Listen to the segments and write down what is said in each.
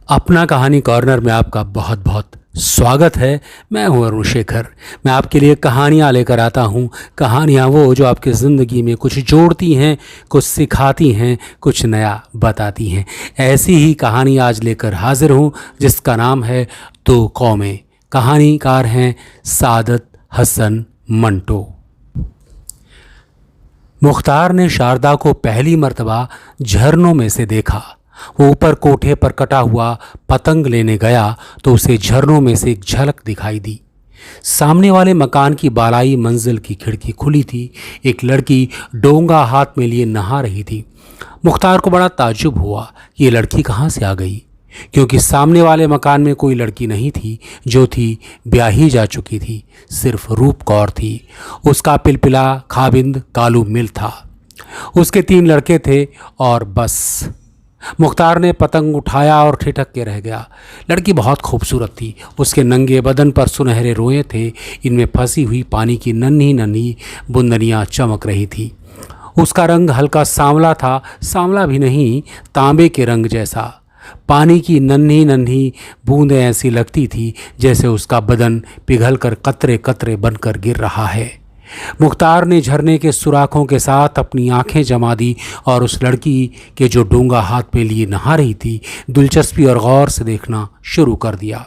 अपना कहानी कॉर्नर में आपका बहुत बहुत स्वागत है। मैं हूं अरुण शेखर। मैं आपके लिए कहानियां लेकर आता हूं। कहानियां वो जो आपकी ज़िंदगी में कुछ जोड़ती हैं, कुछ सिखाती हैं, कुछ नया बताती हैं। ऐसी ही कहानी आज लेकर हाजिर हूं जिसका नाम है दो कौमें। कहानीकार हैं सादत हसन मंटो। मुख्तार ने शारदा को पहली मर्तबा झरनों में से देखा। वो ऊपर कोठे पर कटा हुआ पतंग लेने गया तो उसे झरनों में से एक झलक दिखाई दी। सामने वाले मकान की बालाई मंजिल की खिड़की खुली थी। एक लड़की डोंगा हाथ में लिए नहा रही थी। मुख्तार को बड़ा ताज्जुब हुआ कि ये लड़की कहाँ से आ गई, क्योंकि सामने वाले मकान में कोई लड़की नहीं थी। जो थी ब्याही जा चुकी थी, सिर्फ रूप कौर थी। उसका पिलपिला खाबिंद कालू मिल था। उसके 3 लड़के थे और बस। मुख्तार ने पतंग उठाया और ठिठक के रह गया। लड़की बहुत खूबसूरत थी। उसके नंगे बदन पर सुनहरे रोए थे। इनमें फंसी हुई पानी की नन्ही नन्ही बूंदनियाँ चमक रही थी। उसका रंग हल्का सांवला था, सांवला भी नहीं, तांबे के रंग जैसा। पानी की नन्ही नन्ही बूंदें ऐसी लगती थी जैसे उसका बदन पिघलकर कतरे कतरे बनकर गिर रहा है। मुख्तार ने झरने के सुराखों के साथ अपनी आंखें जमा दी और उस लड़की के जो डोंगा हाथ में लिए नहा रही थी दिलचस्पी और गौर से देखना शुरू कर दिया।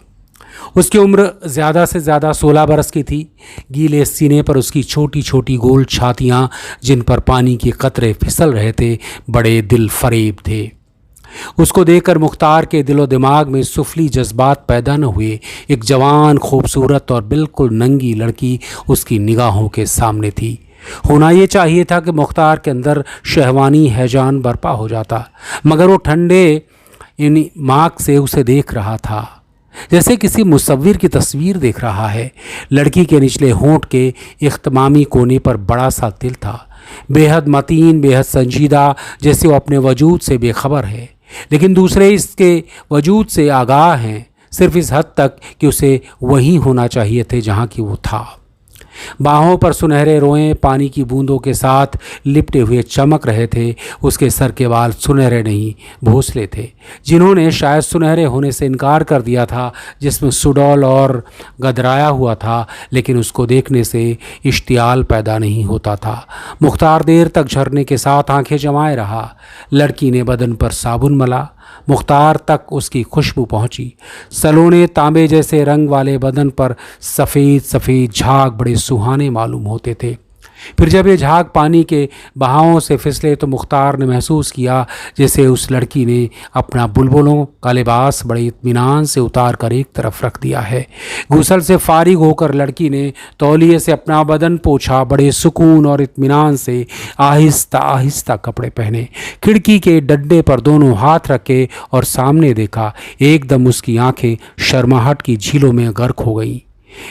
उसकी उम्र ज़्यादा से ज़्यादा 16 बरस की थी। गीले सीने पर उसकी छोटी छोटी गोल छातियाँ, जिन पर पानी के कतरे फिसल रहे थे, बड़े दिल फरेब थे। उसको देखकर मुख्तार के दिलो दिमाग में सुफली जज्बात पैदा न हुए। एक जवान, खूबसूरत और बिल्कुल नंगी लड़की उसकी निगाहों के सामने थी। होना ये चाहिए था कि मुख्तार के अंदर शहवानी हैजान बर्पा हो जाता, मगर वो ठंडे इन मार्क से उसे देख रहा था जैसे किसी मुसव्विर की तस्वीर देख रहा है। लड़की के निचले होंठ के इख्तिमामी कोने पर बड़ा सा तिल था, बेहद मतीन, बेहद संजीदा, जैसे वो अपने वजूद से बेखबर है, लेकिन दूसरे इसके वजूद से आगाह हैं, सिर्फ इस हद तक कि उसे वहीं होना चाहिए थे जहाँ की वो था। बाहों पर सुनहरे रोएं पानी की बूंदों के साथ लिपटे हुए चमक रहे थे। उसके सर के बाल सुनहरे नहीं, भोंसले थे, जिन्होंने शायद सुनहरे होने से इनकार कर दिया था, जिसमें सुडौल और गदराया हुआ था, लेकिन उसको देखने से इश्तियाल पैदा नहीं होता था। मुख्तार देर तक झरने के साथ आंखें जमाए रहा। लड़की ने बदन पर साबुन मला। मुख्तार तक उसकी खुशबू पहुंची। सलोने तांबे जैसे रंग वाले बदन पर सफ़ेद सफ़ेद झाग बड़े सुहाने मालूम होते थे। फिर जब ये झाग पानी के बहावों से फिसले तो मुख्तार ने महसूस किया जैसे उस लड़की ने अपना बुलबुलों का लिबास बड़े इत्मीनान से उतार कर एक तरफ रख दिया है। गुसल से फारिग होकर लड़की ने तौलिए से अपना बदन पोंछा। बड़े सुकून और इत्मीनान से आहिस्ता आहिस्ता कपड़े पहने। खिड़की के डंडे पर दोनों हाथ रखे और सामने देखा। एकदम उसकी आंखें शर्माहट की झीलों में गर्क हो गईं।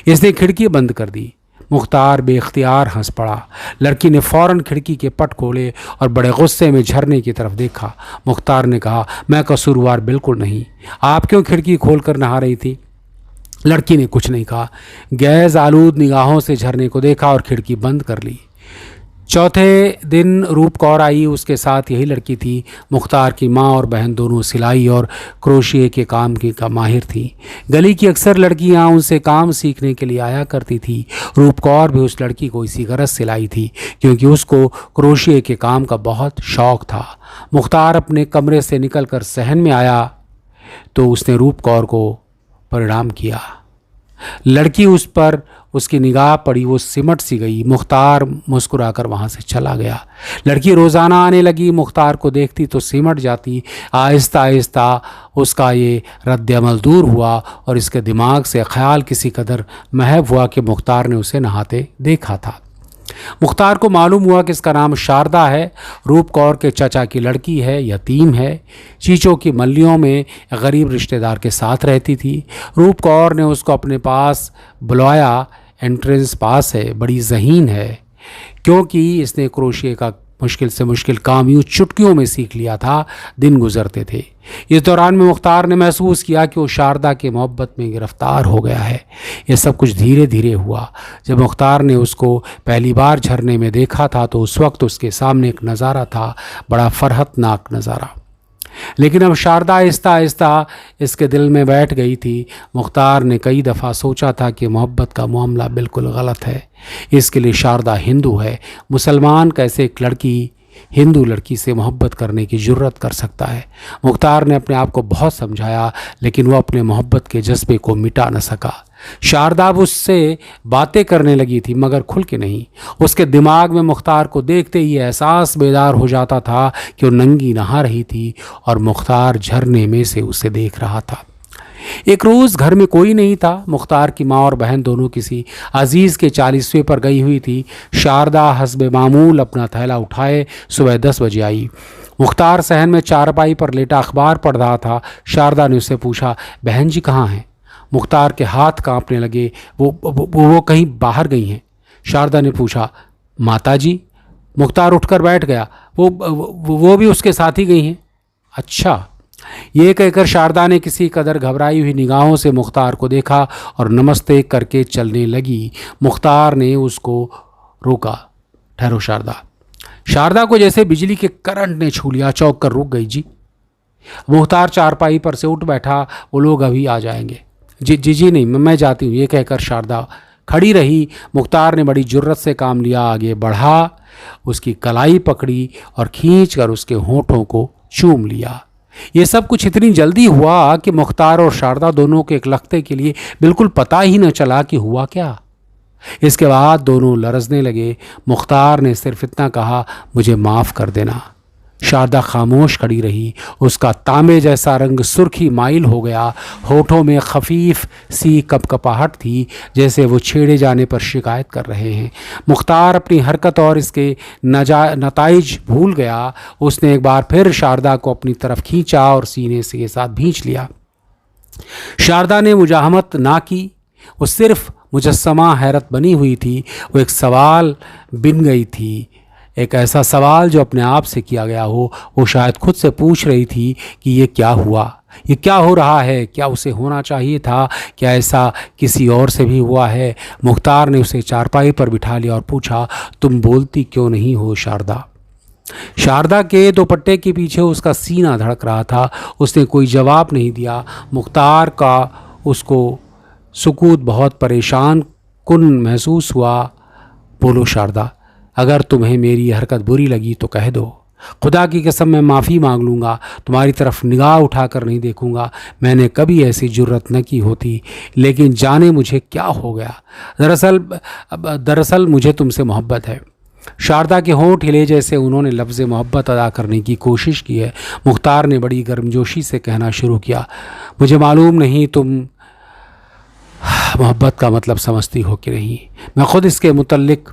इसने खिड़की बंद कर दी। मुख्तार बेख्तियार हंस पड़ा। लड़की ने फौरन खिड़की के पट खोले और बड़े गुस्से में झरने की तरफ देखा। मुख्तार ने कहा, मैं कसूरवार बिल्कुल नहीं। आप क्यों खिड़की खोलकर नहा रही थी? लड़की ने कुछ नहीं कहा। गैस आलूद निगाहों से झरने को देखा और खिड़की बंद कर ली। चौथे दिन रूप कौर आई। उसके साथ यही लड़की थी। मुख्तार की माँ और बहन दोनों सिलाई और क्रोशिए के काम की माहिर थी। गली की अक्सर लड़कियाँ उनसे काम सीखने के लिए आया करती थी। रूप कौर भी उस लड़की को इसी गरज से लाई थी, क्योंकि उसको क्रोशिए के काम का बहुत शौक़ था। मुख्तार अपने कमरे से निकलकर सहन में आया तो उसने रूप कौर को प्रणाम किया। लड़की उस पर उसकी निगाह पड़ी, वो सिमट सी गई। मुख्तार मुस्कुराकर वहाँ से चला गया। लड़की रोज़ाना आने लगी। मुख्तार को देखती तो सिमट जाती। आहिस्ता आहिस्ता उसका ये रद्द-ए-अमल दूर हुआ और इसके दिमाग से ख्याल किसी कदर महव हुआ कि मुख्तार ने उसे नहाते देखा था। मुख्तार को मालूम हुआ कि इसका नाम शारदा है, रूप कौर के चाचा की लड़की है, यतीम है, चीचों की मल्लियों में गरीब रिश्तेदार के साथ रहती थी। रूप कौर ने उसको अपने पास बुलाया। एंट्रेंस पास है, बड़ी ज़हीन है, क्योंकि इसने क्रोशिए का मुश्किल से मुश्किल काम यूँ चुटकियों में सीख लिया था। दिन गुजरते थे। इस दौरान में मुख्तार ने महसूस किया कि वो शारदा के मोहब्बत में गिरफ्तार हो गया है। ये सब कुछ धीरे धीरे हुआ। जब मुख्तार ने उसको पहली बार झरने में देखा था तो उस वक्त उसके सामने एक नज़ारा था, बड़ा फरहतनाक नज़ारा। लेकिन अब शारदा आहिस्ता आहिस्ता इसके दिल में बैठ गई थी। मुख्तार ने कई दफ़ा सोचा था कि मोहब्बत का मामला बिल्कुल गलत है। इसके लिए शारदा हिंदू है। मुसलमान कैसे एक लड़की हिंदू लड़की से मोहब्बत करने की जुर्रत कर सकता है। मुख्तार ने अपने आप को बहुत समझाया, लेकिन वो अपने मोहब्बत के जज्बे को मिटा न सका। शारदा अब उससे बातें करने लगी थी, मगर खुल के नहीं। उसके दिमाग में मुख्तार को देखते ही एहसास बेदार हो जाता था कि वो नंगी नहा रही थी और मुख्तार झरने में से उसे देख रहा था। एक रोज़ घर में कोई नहीं था। मुख्तार की माँ और बहन दोनों किसी अजीज़ के 40वें पर गई हुई थी। शारदा हस्बे मामूल अपना थैला उठाए सुबह 10 बजे आई। मुख्तार सहन में चारपाई पर लेटा अखबार पढ़ रहा था। शारदा ने उससे पूछा, बहन जी कहाँ हैं? मुख्तार के हाथ कांपने लगे। वो कहीं बाहर गई हैं। शारदा ने पूछा, माता जी? मुख्तार उठकर बैठ गया। वो भी उसके साथ ही गई हैं। अच्छा। ये कहकर शारदा ने किसी कदर घबराई हुई निगाहों से मुख्तार को देखा और नमस्ते करके चलने लगी। मुख्तार ने उसको रोका। ठहरो शारदा। शारदा को जैसे बिजली के करंट ने छू लिया। चौंक कर रुक गई। जी? मुख्तार चारपाई पर से उठ बैठा। वो लोग अभी आ जाएंगे। जी जी जी नहीं, मैं जाती हूँ। ये कहकर शारदा खड़ी रही। मुख्तार ने बड़ी जुर्रत से काम लिया, आगे बढ़ा, उसकी कलाई पकड़ी और खींच कर उसके होठों को चूम लिया। ये सब कुछ इतनी जल्दी हुआ कि मुख्तार और शारदा दोनों के एक लख्ते के लिए बिल्कुल पता ही न चला कि हुआ क्या। इसके बाद दोनों लरजने लगे। मुख्तार ने सिर्फ इतना कहा, मुझे माफ़ कर देना। शारदा खामोश खड़ी रही। उसका तांबे जैसा रंग सुर्खी माइल हो गया। होठों में खफीफ सी कपकपाहट थी, जैसे वो छेड़े जाने पर शिकायत कर रहे हैं। मुख्तार अपनी हरकत और इसके नताइज भूल गया। उसने एक बार फिर शारदा को अपनी तरफ खींचा और सीने से के साथ भींच लिया। शारदा ने मुजाहमत ना की। वो सिर्फ मुजस्समा हैरत बनी हुई थी। वो एक सवाल बिन गई थी, एक ऐसा सवाल जो अपने आप से किया गया हो। वो शायद खुद से पूछ रही थी कि ये क्या हुआ, ये क्या हो रहा है, क्या उसे होना चाहिए था, क्या ऐसा किसी और से भी हुआ है। मुख्तार ने उसे चारपाई पर बिठा लिया और पूछा, तुम बोलती क्यों नहीं हो शारदा? शारदा के दुपट्टे के पीछे उसका सीना धड़क रहा था। उसने कोई जवाब नहीं दिया। मुख्तार का उसको सुकूत बहुत परेशान कुन महसूस हुआ। बोलो शारदा, अगर तुम्हें मेरी हरकत बुरी लगी तो कह दो। खुदा की कसम मैं माफ़ी मांग लूँगा। तुम्हारी तरफ निगाह उठाकर नहीं देखूँगा। मैंने कभी ऐसी जुर्रत न की होती, लेकिन जाने मुझे क्या हो गया। दरअसल मुझे तुमसे मोहब्बत है। शारदा के होंठ हिले जैसे उन्होंने लफ्ज़ मोहब्बत अदा करने की कोशिश की है। मुख्तार ने बड़ी गर्मजोशी से कहना शुरू किया, मुझे मालूम नहीं तुम मोहब्बत का मतलब समझती हो कि नहीं। मैं ख़ुद इसके मुतल्लिक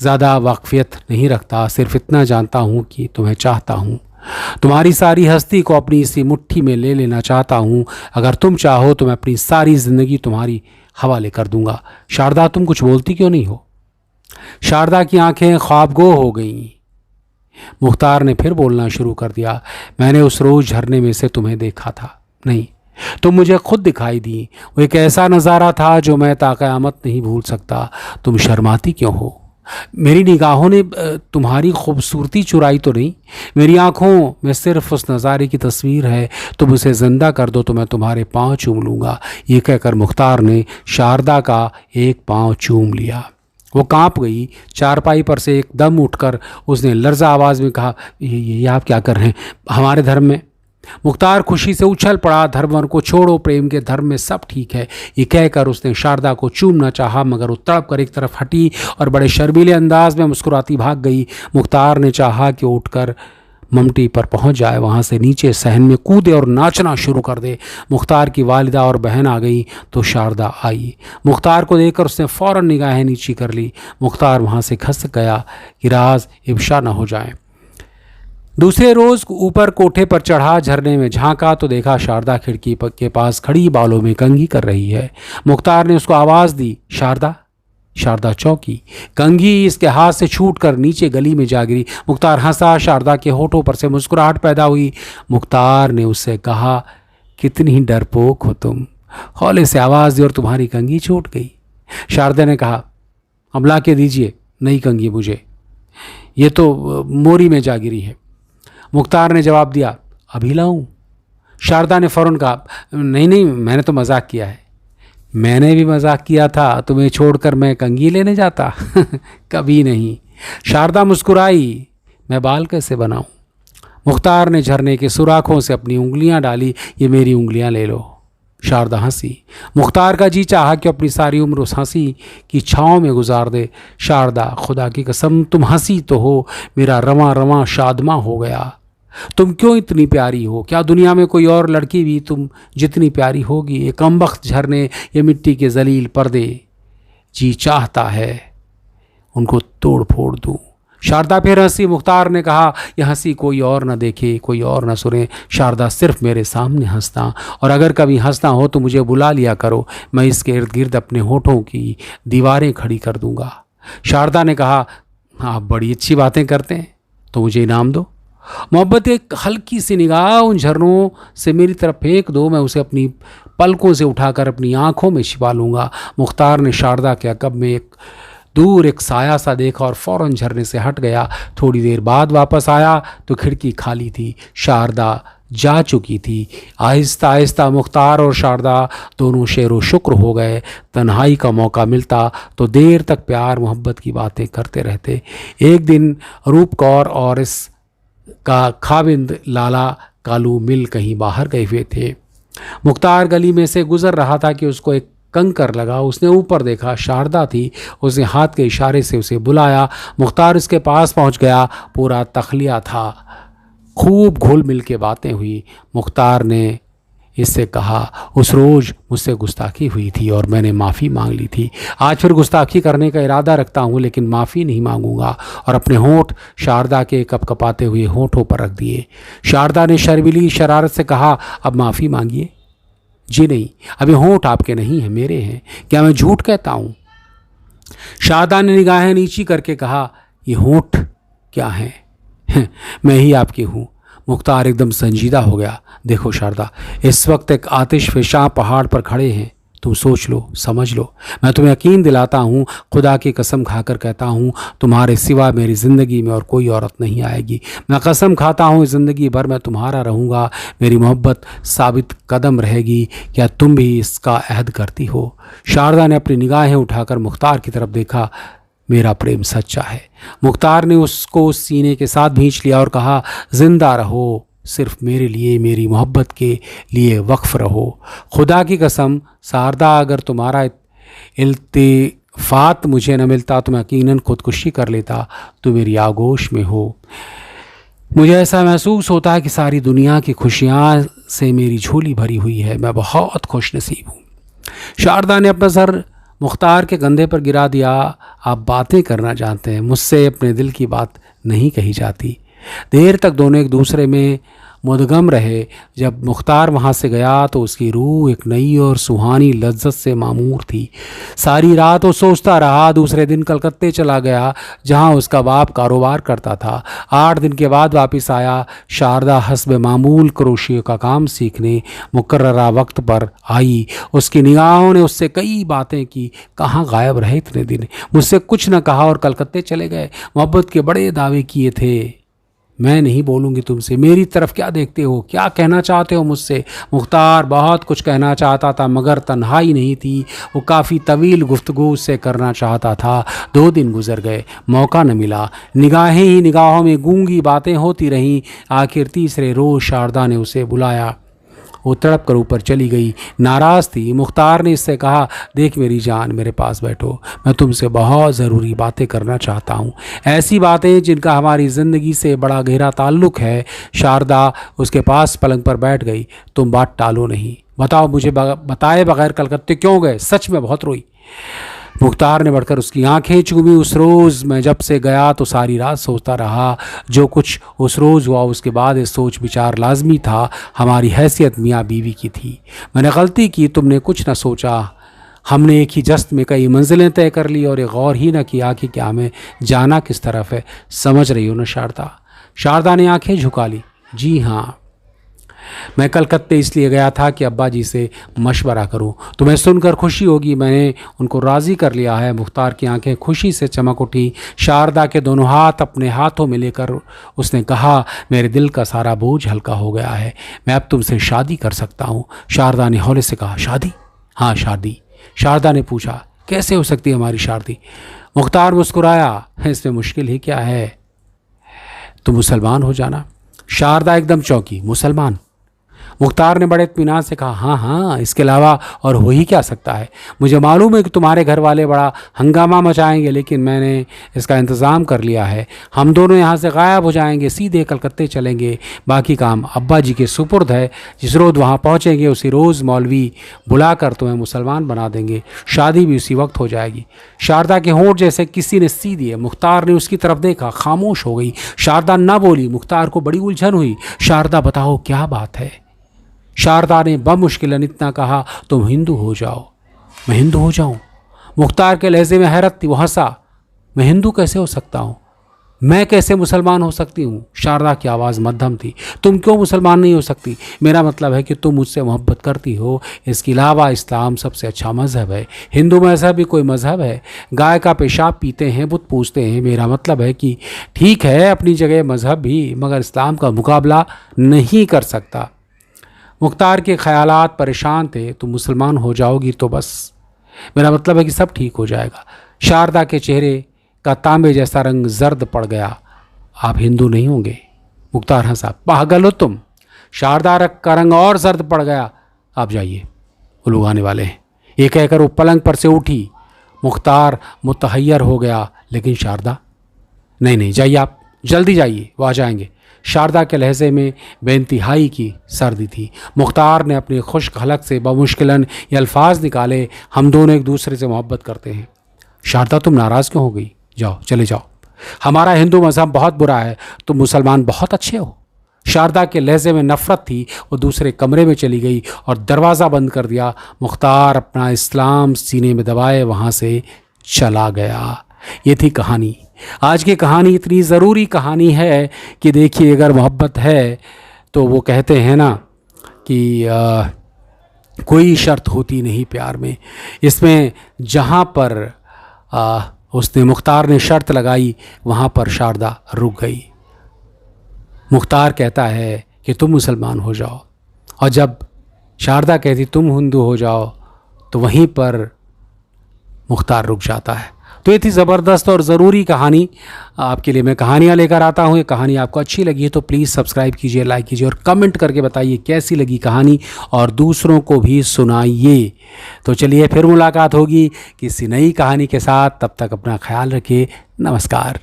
ज़्यादा वाक़फ़ियत नहीं रखता। सिर्फ इतना जानता हूँ कि तुम्हें चाहता हूँ। तुम्हारी सारी हस्ती को अपनी इसी मुट्ठी में ले लेना चाहता हूँ। अगर तुम चाहो तो मैं अपनी सारी ज़िंदगी तुम्हारी हवाले कर दूँगा। शारदा, तुम कुछ बोलती क्यों नहीं हो? शारदा की आंखें ख्वाबगो हो गईं। मुख्तार ने फिर बोलना शुरू कर दिया, मैंने उस रोज़ झरने में से तुम्हें देखा था। नहीं, तुम मुझे खुद दिखाई दी। वो एक ऐसा नज़ारा था जो मैं ताक़यामत नहीं भूल सकता। तुम शर्माती क्यों हो? मेरी निगाहों ने तुम्हारी खूबसूरती चुराई तो नहीं। मेरी आंखों में सिर्फ उस नज़ारे की तस्वीर है। तुम उसे ज़िंदा कर दो तो मैं तुम्हारे पाँव चूम लूँगा। ये कहकर मुख्तार ने शारदा का एक पाँव चूम लिया। वो कांप गई। चारपाई पर से एकदम उठकर उसने लर्जा आवाज़ में कहा, ये आप क्या कर रहे हैं? हमारे धर्म में। मुख्तार खुशी से उछल पड़ा, धर्म को छोड़ो, प्रेम के धर्म में सब ठीक है। ये कहकर उसने शारदा को चूमना चाहा, मगर वो तड़प कर एक तरफ हटी और बड़े शर्मीले अंदाज में मुस्कुराती भाग गई। मुख्तार ने चाहा कि उठकर ममटी पर पहुंच जाए, वहां से नीचे सहन में कूदे और नाचना शुरू कर दे। मुख्तार की वालिदा और बहन आ गई तो शारदा आई। मुख्तार को देखकर उसने फ़ौरन निगाहें नीची कर ली। मुख्तार वहां से खस गया कि राज इफ्शा न हो जाए। दूसरे रोज़ ऊपर कोठे पर चढ़ा, झरने में झांका तो देखा शारदा खिड़की के पास खड़ी बालों में कंघी कर रही है। मुख्तार ने उसको आवाज़ दी, शारदा। शारदा चौंकी। कंघी इसके हाथ से छूटकर नीचे गली में जा गिरी। मुख्तार हंसा। शारदा के होठों पर से मुस्कुराहट पैदा हुई। मुख्तार ने उससे कहा, कितनी डरपोक हो तुम। हौले से आवाज़ दी और तुम्हारी कंघी छूट गई। शारदा ने कहा, अब ला के दीजिए नई कंघी मुझे, ये तो मोरी में जा गिरी है। मुख्तार ने जवाब दिया, अभी लाऊं? शारदा ने फौरन कहा, नहीं नहीं, मैंने तो मजाक किया है। मैंने भी मजाक किया था, तुम्हें छोड़कर मैं कंघी लेने जाता? कभी नहीं। शारदा मुस्कुराई, मैं बाल कैसे बनाऊं? मुख्तार ने झरने के सुराखों से अपनी उंगलियां डाली, ये मेरी उंगलियां ले लो। शारदा हंसी। मुख्तार का जी चाहा कि अपनी सारी उम्र उस हंसी की छाँव में गुजार दे। शारदा, खुदा की कसम तुम हंसी तो हो, मेरा रवां रवां शादमा हो गया। तुम क्यों इतनी प्यारी हो? क्या दुनिया में कोई और लड़की भी तुम जितनी प्यारी होगी? ये कमबख्त झरने, ये मिट्टी के जलील पर्दे, जी चाहता है उनको तोड़ फोड़ दूं। शारदा फिर हंसी। मुख्तार ने कहा, यह हंसी कोई और न देखे, कोई और न सुने। शारदा, सिर्फ मेरे सामने हंसना, और अगर कभी हंसना हो तो मुझे बुला लिया करो, मैं इसके इर्द गिर्द अपने होठों की दीवारें खड़ी कर दूंगा। शारदा ने कहा, आप बड़ी अच्छी बातें करते हैं, तो मुझे इनाम दो। मोहब्बत, एक हल्की सी निगाह उन झरनों से मेरी तरफ फेंक दो, मैं उसे अपनी पलकों से उठाकर अपनी आंखों में छिपा लूँगा। मुख्तार ने शारदा के अकब में दूर एक साया सा देखा और फौरन झरने से हट गया। थोड़ी देर बाद वापस आया तो खिड़की खाली थी, शारदा जा चुकी थी। आहिस्ता आहिस्ता मुख्तार और शारदा दोनों शेरो शुक्र हो गए। तन्हाई का मौका मिलता तो देर तक प्यार मोहब्बत की बातें करते रहते। एक दिन रूप कौर और इस का खाविंद लाला कालू मिल कहीं बाहर गए हुए थे। मुख्तार गली में से गुजर रहा था कि उसको एक कंकर लगा। उसने ऊपर देखा, शारदा थी। उसने हाथ के इशारे से उसे बुलाया। मुख्तार उसके पास पहुंच गया। पूरा तखलिया था, खूब घुल मिल के बातें हुई। मुख्तार ने इससे कहा, उस रोज़ मुझसे गुस्ताखी हुई थी और मैंने माफ़ी मांग ली थी। आज फिर गुस्ताखी करने का इरादा रखता हूँ, लेकिन माफ़ी नहीं मांगूंगा। और अपने होंठ शारदा के कपकपाते हुए होंठों पर रख दिए। शारदा ने शर्मिली शरारत से कहा, अब माफ़ी मांगिए। जी नहीं, अभी होंठ आपके नहीं हैं, मेरे हैं। क्या मैं झूठ कहता हूँ? शारदा ने निगाहें नीची करके कहा, ये होंठ क्या हैं? मैं ही आपकी हूँ। मुख्तार एकदम संजीदा हो गया। देखो शारदा, इस वक्त एक आतिश फ़िशां पहाड़ पर खड़े हैं। तुम सोच लो, समझ लो। मैं तुम्हें यकीन दिलाता हूँ, खुदा की कसम खाकर कहता हूँ, तुम्हारे सिवा मेरी ज़िंदगी में और कोई औरत नहीं आएगी। मैं कसम खाता हूँ, ज़िंदगी भर मैं तुम्हारा रहूँगा। मेरी मोहब्बत साबित कदम रहेगी। क्या तुम भी इसका अहद करती हो? शारदा ने अपनी निगाहें उठाकर मुख्तार की तरफ देखा। मेरा प्रेम सच्चा है। मुख्तार ने उसको सीने के साथ भींच लिया और कहा, जिंदा रहो, सिर्फ मेरे लिए, मेरी मोहब्बत के लिए वक्फ रहो। खुदा की कसम शारदा, अगर तुम्हारा इल्तिफात मुझे न मिलता तो मैं यकीनन खुदकुशी कर लेता। तुम मेरी आगोश में हो। मुझे ऐसा महसूस होता है कि सारी दुनिया की खुशियाँ से मेरी झोली भरी हुई है। मैं बहुत खुश नसीब हूँ। शारदा ने अपना सर मुख्तार के कंधे पर गिरा दिया। आप बातें करना जानते हैं, मुझसे अपने दिल की बात नहीं कही जाती। देर तक दोनों एक दूसरे में मुदगम रहे। जब मुख्तार वहाँ से गया तो उसकी रूह एक नई और सुहानी लज्जत से मामूर थी। सारी रात वो सोचता रहा। दूसरे दिन कलकत्ते चला गया, जहाँ उसका बाप कारोबार करता था। 8 दिन के बाद वापस आया। शारदा हस्ब मामूल क्रोशियो का काम सीखने मुकर्ररा वक्त पर आई। उसकी निगाहों ने उससे कई बातें की। कहाँ गायब रहे इतने दिन? मुझसे कुछ न कहा और कलकत्ते चले गए। मोहब्बत के बड़े दावे किए थे। मैं नहीं बोलूँगी तुमसे। मेरी तरफ क्या देखते हो? क्या कहना चाहते हो मुझसे? मुख्तार बहुत कुछ कहना चाहता था, मगर तन्हाई नहीं थी। वो काफ़ी तवील गुफ्तगू उससे करना चाहता था। 2 दिन गुजर गए, मौका न मिला। निगाहें ही निगाहों में गूंगी बातें होती रहीं। आखिर तीसरे रोज़ शारदा ने उसे बुलाया। वो तड़प कर ऊपर चली गई, नाराज़ थी। मुख्तार ने इससे कहा, देख मेरी जान, मेरे पास बैठो, मैं तुमसे बहुत ज़रूरी बातें करना चाहता हूँ। ऐसी बातें जिनका हमारी ज़िंदगी से बड़ा गहरा ताल्लुक़ है। शारदा उसके पास पलंग पर बैठ गई। तुम बात टालो नहीं, बताओ, मुझे बताए बगैर कलकत्ते क्यों गए? सच में बहुत रोई। मुख्तार ने बढ़कर उसकी आंखें चूमी। उस रोज़ मैं जब से गया तो सारी रात सोचता रहा। जो कुछ उस रोज़ हुआ उसके बाद ये सोच विचार लाजमी था। हमारी हैसियत मियाँ बीवी की थी। मैंने गलती की, तुमने कुछ न सोचा। हमने एक ही जस्त में कई मंजिलें तय कर ली और ये गौर ही न किया कि क्या हमें जाना किस तरफ है। समझ रही हो ना शारदा? शारदा ने आंखें झुका ली। जी हाँ, मैं कलकत्ते इसलिए गया था कि अब्बा जी से मशवरा करूं। तुम्हें सुनकर खुशी होगी, मैंने उनको राज़ी कर लिया है। मुख्तार की आंखें खुशी से चमक उठी। शारदा के दोनों हाथ अपने हाथों में लेकर उसने कहा, मेरे दिल का सारा बोझ हल्का हो गया है, मैं अब तुमसे शादी कर सकता हूँ। शारदा ने हौले से कहा, शादी? हाँ शादी। शारदा ने पूछा, कैसे हो सकती है हमारी शादी? मुख्तार मुस्कुराया, इसमें मुश्किल ही क्या है, तुम मुसलमान हो जाना। शारदा एकदम चौंकी, मुसलमान? मुख्तार ने बड़े इत्मीनान से कहा, हाँ हाँ, इसके अलावा और हो ही क्या सकता है। मुझे मालूम है कि तुम्हारे घर वाले बड़ा हंगामा मचाएंगे, लेकिन मैंने इसका इंतज़ाम कर लिया है। हम दोनों यहाँ से गायब हो जाएंगे, सीधे कलकत्ते चलेंगे। बाकी काम अब्बा जी के सुपुर्द है। जिस रोज़ वहाँ पहुँचेंगे उसी रोज़ मौलवी बुलाकर तुम्हें मुसलमान बना देंगे। शादी भी उसी वक्त हो जाएगी। शारदा के होंठ जैसे किसी ने सी दिए। मुख्तार ने उसकी तरफ देखा, खामोश हो गई। शारदा न बोली। मुख्तार को बड़ी उलझन हुई। शारदा बताओ क्या बात है? शारदा ने बमुश्किलन इतना कहा, तुम हिंदू हो जाओ। मैं हिंदू हो जाऊं? मुख्तार के लहजे में हैरत थी। वो हंसा, मैं हिंदू कैसे हो सकता हूं? मैं कैसे मुसलमान हो सकती हूं? शारदा की आवाज़ मध्यम थी। तुम क्यों मुसलमान नहीं हो सकती? मेरा मतलब है कि तुम मुझसे मोहब्बत करती हो। इसके अलावा इस्लाम सबसे अच्छा मज़हब है। हिंदू मज़हब भी कोई मज़हब है? गाय का पेशाब पीते हैं, बुत पूजते हैं। मेरा मतलब है कि ठीक है अपनी जगह मज़हब भी, मगर इस्लाम का मुकाबला नहीं कर सकता। मुख्तार के ख्यालात परेशान थे। तुम मुसलमान हो जाओगी तो बस, मेरा मतलब है कि सब ठीक हो जाएगा। शारदा के चेहरे का तांबे जैसा रंग जर्द पड़ गया। आप हिंदू नहीं होंगे? मुख्तार हंसा, पागल हो तुम? शारदा का रंग और जर्द पड़ गया। आप जाइए, वो लोग आने वाले हैं। ये कहकर वो पलंग पर से उठी। मुख्तार मुतहैयर हो गया, लेकिन शारदा? नहीं नहीं, जाइए आप, जल्दी जाइए, वो आ जाएंगे। शारदा के लहजे में बेइंतहाई की सर्दी थी। मुख्तार ने अपनी खुश्क हलक से बमुश्किलन ये अल्फाज निकाले, हम दोनों एक दूसरे से मोहब्बत करते हैं। शारदा तुम नाराज़ क्यों हो गई? जाओ, चले जाओ। हमारा हिंदू मज़हब बहुत बुरा है, तुम मुसलमान बहुत अच्छे हो। शारदा के लहजे में नफ़रत थी। वो दूसरे कमरे में चली गई और दरवाज़ा बंद कर दिया। मुख्तार अपना इस्लाम सीने में दबाए वहाँ से चला गया। ये थी कहानी। आज की कहानी इतनी ज़रूरी कहानी है कि देखिए, अगर मोहब्बत है तो वो कहते हैं ना कि कोई शर्त होती नहीं प्यार में। इसमें जहाँ पर उसने मुख्तार ने शर्त लगाई, वहाँ पर शारदा रुक गई। मुख्तार कहता है कि तुम मुसलमान हो जाओ, और जब शारदा कहती तुम हिंदू हो जाओ, तो वहीं पर मुख्तार रुक जाता है। तो ये थी ज़बरदस्त और ज़रूरी कहानी। आपके लिए मैं कहानियाँ लेकर आता हूँ। ये कहानी आपको अच्छी लगी है तो प्लीज़ सब्सक्राइब कीजिए, लाइक कीजिए और कमेंट करके बताइए कैसी लगी कहानी, और दूसरों को भी सुनाइए। तो चलिए, फिर मुलाकात होगी किसी नई कहानी के साथ। तब तक अपना ख्याल रखिए। नमस्कार।